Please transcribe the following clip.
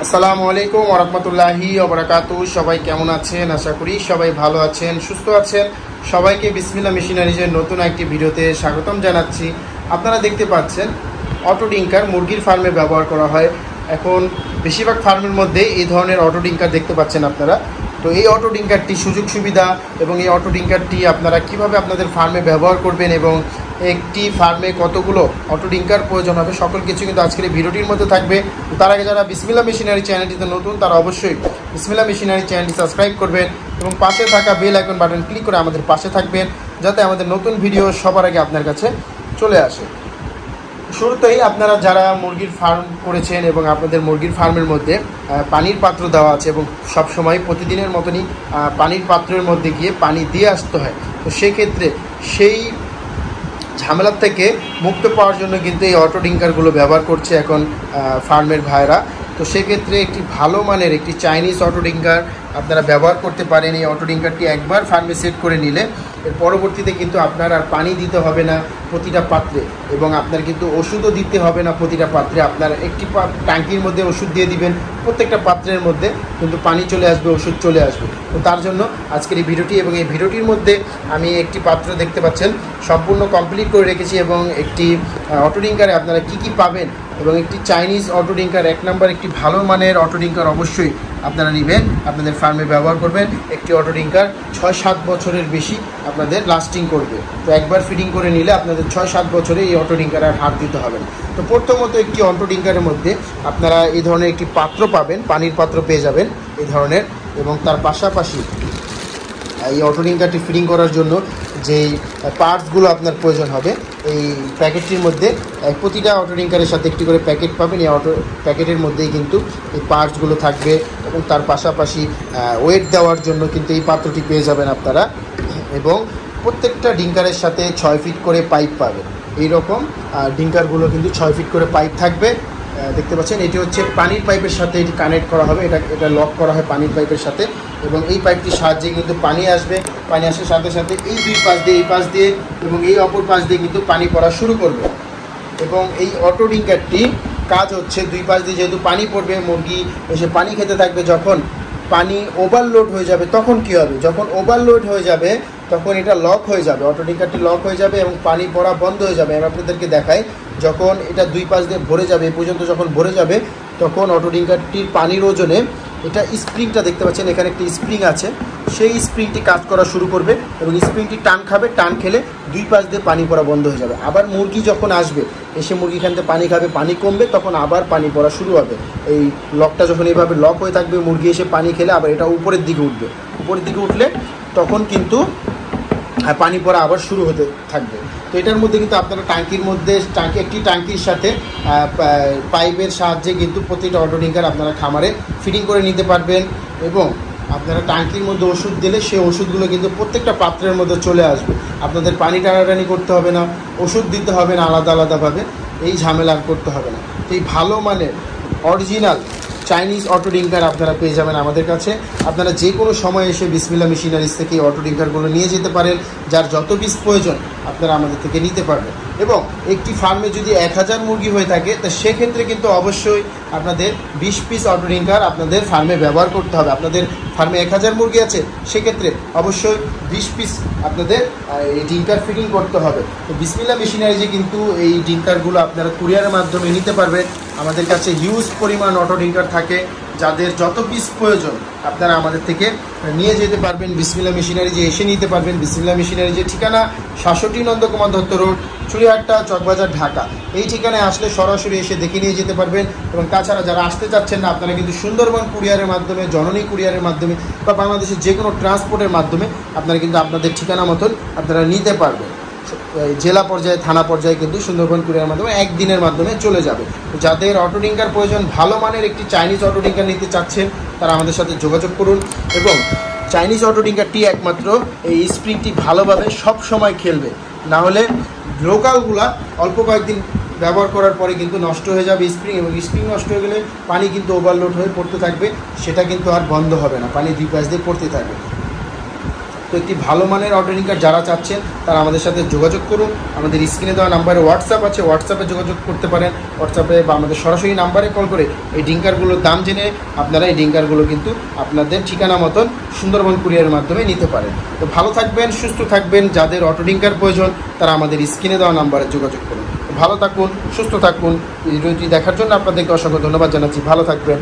আসসালামু আলাইকুম ওয়া রাহমাতুল্লাহি ওয়া বারাকাতুহু। সবাই কেমন আছেন? আশা করি সবাই ভালো আছেন, সুস্থ আছেন। সবাইকে বিসমিল্লাহ মেশিনারিজের নতুন একটি ভিডিওতে স্বাগতম জানাচ্ছি। আপনারা দেখতে পাচ্ছেন অটো ডিঙ্কার মুরগির ফার্মে ব্যবহার করা হয়। এখন বেশিরভাগ ফার্মের মধ্যে এই ধরনের অটো ডিঙ্কার দেখতে পাচ্ছেন আপনারা। তো এই অটো ডিঙ্কারটি সুযোগ সুবিধা এবং এই অটো ডিঙ্কারটি আপনারা কিভাবে আপনাদের ফার্মে ব্যবহার করবেন এবং একটি ফার্মে কতগুলো অটো ডিঙ্কার প্রয়োজন হবে সকল কিছু কিন্তু আজকের এই ভিডিওটির মধ্যে থাকবে। তো তার আগে যারা বিসমিল্লাহ মেশিনারি চ্যানেলটিতে নতুন তারা অবশ্যই বিসমিল্লাহ মেশিনারি চ্যানেলটি সাবস্ক্রাইব করবেন এবং পাশে থাকা বেল আইকন বাটন ক্লিক করে আমাদের পাশে থাকবেন, যাতে আমাদের নতুন ভিডিও সবার আগে আপনার কাছে চলে আসে। শুরুতেই আপনারা যারা মুরগির ফার্ম করেছেন এবং আপনাদের মুরগির ফার্মের মধ্যে পানির পাত্র দেওয়া আছে এবং সবসময় প্রতিদিনের মতনই পানির পাত্রের মধ্যে গিয়ে পানি দিয়ে আসতে হয়, তো সেক্ষেত্রে সেই ঝামেলার থেকে মুক্ত পাওয়ার জন্য কিন্তু এই অটো ডিঙ্কারগুলো ব্যবহার করছে এখন ফার্মের ভাইরা। তো সেক্ষেত্রে একটি ভালো মানের একটি চাইনিজ অটো ডিঙ্কার আপনারা ব্যবহার করতে পারেন। এই অটো ডিঙ্কারটি একবার ফার্মে সেট করে নিলে এর পরবর্তীতে কিন্তু আপনার আর পানি দিতে হবে না প্রতিটা পাত্রে, এবং আপনার কিন্তু ওষুধও দিতে হবে না প্রতিটা পাত্রে। আপনার একটি ট্যাঙ্কির মধ্যে ওষুধ দিয়ে দিবেন, প্রত্যেকটা পাত্রের মধ্যে কিন্তু পানি চলে আসবে, ওষুধ চলে আসবে। তো তার জন্য আজকের এই ভিডিওটি, এবং এই ভিডিওটির মধ্যে আমি একটি পাত্র দেখতে পাচ্ছেন সম্পূর্ণ কমপ্লিট করে রেখেছি, এবং একটি অটো ডিঙ্কারে আপনারা কি কি পাবেন এবং একটি চাইনিজ অটো ডিঙ্কার, এক নম্বর একটি ভালো মানের অটো ডিঙ্কার অবশ্যই আপনারা নেবেন, আপনাদের ফার্মে ব্যবহার করবেন। একটি অটো ডিঙ্কার 6-7 বছরের বেশি আপনাদের লাস্টিং করবে। তো একবার ফিটিং করে নিলে আপনাদের 6-7 বছরে এই অটো ডিঙ্কার আর হাত দিতে হবে না। তো প্রথমত একটি অটো ডিঙ্কারের মধ্যে আপনারা এই ধরনের একটি পাত্র পাবেন, পানির পাত্র পেয়ে যাবেন এই ধরনের, এবং তার পাশাপাশি এই অটো ডিঙ্কারটি ফিটিং করার জন্য যেই পার্টসগুলো আপনার প্রয়োজন হবে এই প্যাকেটটির মধ্যে, প্রতিটা অটো ডিঙ্কারের সাথে একটি করে প্যাকেট পাবেন। এই অটো প্যাকেটের মধ্যেই কিন্তু এই পার্টসগুলো থাকবে, এবং তার পাশাপাশি ওয়েট দেওয়ার জন্য কিন্তু এই পাত্রটি পেয়ে যাবেন আপনারা, এবং প্রত্যেকটা ডিঙ্কারের সাথে 6 ফিট করে পাইপ পাবেন। এইরকম ডিঙ্কারগুলো কিন্তু 6 ফিট করে পাইপ থাকবে। দেখতে পাচ্ছেন এটি হচ্ছে পানির পাইপের সাথে এটি কানেক্ট করা হবে, এটা লক করা হয় পানির পাইপের সাথে, এবং এই পাইপটির সাহায্যে কিন্তু পানি আসবে। পানি আসার সাথে সাথে এই দুই পাশ দিয়ে, এই পাশ দিয়ে এবং এই অপর পাশ দিয়ে কিন্তু পানি পড়া শুরু করবে। এবং এই অটো ডিঙ্কারটি কাজ হচ্ছে দুই পাশ দিয়ে যেহেতু পানি পড়বে, মুরগি এসে পানি খেতে থাকবে। যখন পানি ওভারলোড হয়ে যাবে তখন কী হবে? যখন ওভারলোড হয়ে যাবে তখন এটা লক হয়ে যাবে, অটো ডিঙ্কারটি লক হয়ে যাবে এবং পানি পড়া বন্ধ হয়ে যাবে। আমি আপনাদেরকে দেখাই, যখন এটা দুই পাশ দিয়ে ভরে যাবে, এ পর্যন্ত যখন ভরে যাবে তখন অটো ডিঙ্কারটির পানির ওজনে এটা স্প্রিংটা দেখতে পাচ্ছেন, এখানে একটি স্প্রিং আছে, সেই স্প্রিংটি কাজ করা শুরু করবে এবং স্প্রিংটি টান খাবে, টান খেলে দুই পাশ দিয়ে পানি পড়া বন্ধ হয়ে যাবে। আবার মুরগি যখন আসবে, এসে মুরগি এখান থেকে পানি খাবে, পানি কমবে, তখন আবার পানি পড়া শুরু হবে। এই লকটা যখন এইভাবে লক হয়ে থাকবে, মুরগি এসে পানি খেলে আবার এটা উপরের দিকে উঠবে, উপরের দিকে উঠলে তখন কিন্তু পানি পড়া আবার শুরু হতে থাকবে। তো এটার মধ্যে কিন্তু আপনারা ট্যাঙ্কির মধ্যে একটি ট্যাঙ্কির সাথে পাইপের সাহায্যে কিন্তু প্রতিটা অটো ডিঙ্কার আপনারা খামারে ফিটিং করে নিতে পারবেন, এবং আপনারা ট্যাঙ্কির মধ্যে ওষুধ দিলে সেই ওষুধগুলো কিন্তু প্রত্যেকটা পাত্রের মধ্যে চলে আসবে। আপনাদের পানি টানাটানি করতে হবে না, ওষুধ দিতে হবে না আলাদা আলাদাভাবে, এই ঝামেলা করতে হবে না। তো এই ভালো মানের অরিজিনাল চাইনিজ অটো ডিঙ্কার আপনারা পেয়ে যাবেন আমাদের কাছে। আপনারা যে কোনো সময় এসে বিসমিল্লাহ মেশিনারিজ থেকে এই অটো ডিঙ্কারগুলো নিয়ে যেতে পারেন, যার যত পিস প্রয়োজন আপনারা আমাদের থেকে নিতে পারবেন। এবং একটি ফার্মে যদি 1000 মুরগি হয়ে থাকে, তো সেক্ষেত্রে কিন্তু অবশ্যই আপনাদের 20 পিস অটো ডিঙ্কার আপনাদের ফার্মে ব্যবহার করতে হবে। আপনাদের ফার্মে 1000 মুরগি আছে, সেক্ষেত্রে অবশ্যই 20 পিস আপনাদের এই ডিঙ্কার ফিটিং করতে হবে। তো বিসমিল্লাহ মেশিনারিজে কিন্তু এই ডিঙ্কারগুলো আপনারা কুরিয়ারের মাধ্যমে নিতে পারবেন। আমাদের কাছে হিউজ পরিমাণ অটো ডিঙ্কার থাকে, যাদের যত পিস প্রয়োজন আপনারা আমাদের থেকে নিয়ে যেতে পারবেন। বিসমিল্লাহ মেশিনারিজে এসে নিতে পারবেন। বিসমিল্লাহ মেশিনারিজের ঠিকানা 66 নন্দকুমার দত্ত রোড, চুড়িহাট্টা, চকবাজার, ঢাকা। এই ঠিকানায় আসলে সরাসরি এসে দেখে নিয়ে যেতে পারবেন। এবং তাছাড়া যারা আসতে চাচ্ছেন না, আপনারা কিন্তু সুন্দরবন কুরিয়ারের মাধ্যমে, জননী কুরিয়ারের মাধ্যমে বা বাংলাদেশের যে কোনো ট্রান্সপোর্টের মাধ্যমে আপনারা কিন্তু আপনাদের ঠিকানা মতন আপনারা নিতে পারবেন। জেলা পর্যায়ে, থানা পর্যায়ে কিন্তু সুন্দরবন কুরিয়ারের মাধ্যমে একদিনের মাধ্যমে চলে যাবে। যাদের অটো ডিঙ্কার প্রয়োজন, ভালো মানের একটি চাইনিজ অটো ডিঙ্কার নিতে চাচ্ছেন, তারা আমাদের সাথে যোগাযোগ করুন। এবং চাইনিজ অটো ডিঙ্কারটি একমাত্র এই স্প্রিংটি ভালোভাবে সব সময় খেলবে, না হলে লোকালগুলা অল্প কয়েকদিন ব্যবহার করার পরে কিন্তু নষ্ট হয়ে যাবে স্প্রিং, এবং স্প্রিং নষ্ট হয়ে গেলে পানি কিন্তু ওভারলোড হয়ে পড়তে থাকবে, সেটা কিন্তু আর বন্ধ হবে না, পানি দুই পাশ দিয়ে পড়তে থাকবে। তো একটি ভালো মানের অটো ড্রিঙ্কার যারা চাচ্ছেন তারা আমাদের সাথে যোগাযোগ করুন। আমাদের স্ক্রিনে দেওয়া নাম্বারে হোয়াটসঅ্যাপ আছে, হোয়াটসঅ্যাপে যোগাযোগ করতে পারেন, হোয়াটসঅ্যাপে বা আমাদের সরাসরি নাম্বারে কল করে এই ড্রিঙ্কারগুলোর দাম জেনে আপনারা এই ড্রিঙ্কারগুলো কিন্তু আপনাদের ঠিকানা মতন সুন্দরবন কুরিয়ারের মাধ্যমে নিতে পারেন। তো ভালো থাকবেন, সুস্থ থাকবেন। যাদের অটো ড্রিঙ্কার প্রয়োজন তারা আমাদের স্ক্রিনে দেওয়া নাম্বারে যোগাযোগ করুন। ভালো থাকুন, সুস্থ থাকুন। ভিডিওটি দেখার জন্য আপনাদেরকে অসংখ্য ধন্যবাদ জানাচ্ছি। ভালো থাকবেন।